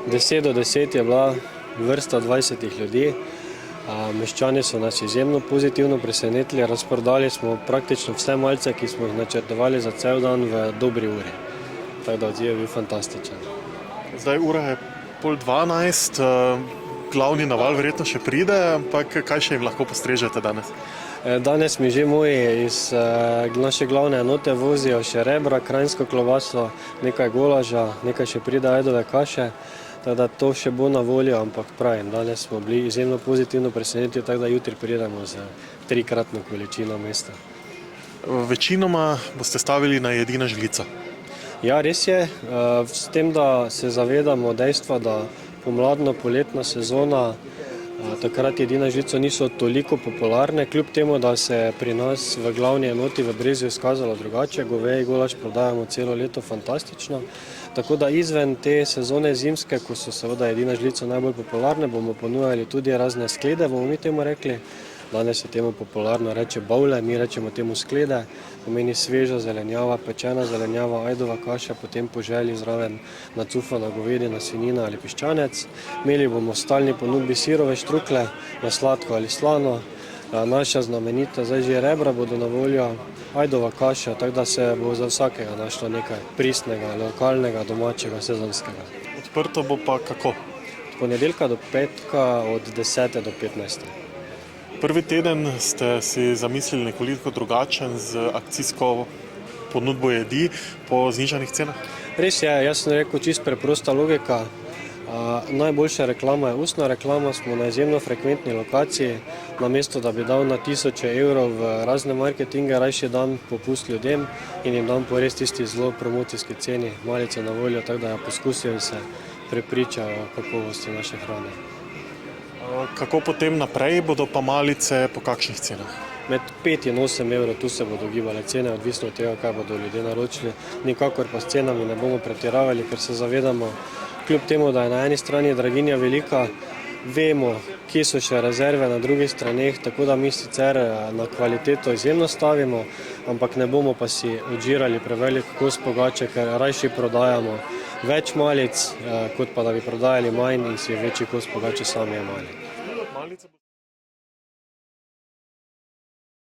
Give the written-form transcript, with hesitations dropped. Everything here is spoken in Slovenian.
10 je bila vrsta 20 ljudi. Meščani so nas izjemno pozitivno presenetili, razprodali smo praktično vse malce, ki smo jih načrtovali za cel dan v dobri uri. Tako da odziv je bil fantastičen. Zdaj ura je 11:30, glavni naval verjetno še pride, ampak kaj še jim lahko postrežete danes? Danes mi že moji iz naše glavne enote vozijo še rebra, kranjsko klobaso, nekaj golaža, nekaj še pride ajdove kaše. Tako da to še bo na voljo, ampak pravim, danes smo bili izjemno pozitivno preseneti, tako da jutri pridemo z 3-kratno količino mesta. Večinoma boste stavili na jedi na žlico. Ja, res je, s tem, da se zavedamo dejstva, da pomladno-poletna sezona, takrat jedi na žlico niso toliko popularne, kljub temu, da se je pri nas v glavni enoti v Brezju izkazalo drugače, goveji golaž prodajamo celo leto fantastično. Tako da izven te sezone zimske, ko so seveda jedi na žlico najbolj popularne, bomo ponujali tudi razne sklede, bomo mi temu rekli. Danes se temu popularno reče bowle, mi rečemo temu sklede, pomeni sveža zelenjava, pečena zelenjava, ajdova kaša, potem po želji zraven nacufana govedina, svinjina ali piščanec. Imeli bomo v stalni ponudbi sirove štrukle, na sladko ali slano. Naša znamenita zdaj že rebra bodo na voljo, ajdova kaša, tako da se bo za vsakega našlo nekaj pristnega, lokalnega, domačega, sezonskega. Odprto bo pa kako? Od ponedeljka do petka od 10 do 15. Prvi teden ste si zamislili nekoliko drugačen z akcijsko ponudbo jedi po znižanih cenah? Res je, jaz sem rekel čisto preprosta logika. Najboljša reklama je ustna reklama, smo na izjemno frekventni lokaciji. Namesto da bi dal na tisoče evrov v razne marketinge, rajši dam popust ljudem in jim dam po res tisti zelo promocijski ceni malice na voljo, tako da poskusijo in se prepričajo o kakovosti naše hrane. Kako potem naprej, bodo pa malice po kakšnih cenah? Med 5 in 8 evrov tu se bodo gibale cene, odvisno od tega, kaj bodo ljudje naročili. Nikakor pa s cenami ne bomo pretiravali, ker se zavedamo, kljub temu, da je na eni strani draginja velika, vemo, kje so še rezerve na drugih straneh, tako da mi sicer na kvaliteto izjemno stavimo, ampak ne bomo pa si odžirali prevelik kos pogače, ker rajši prodajamo več malic, kot pa da bi prodajali manj in si večji kos pogače sami jemali.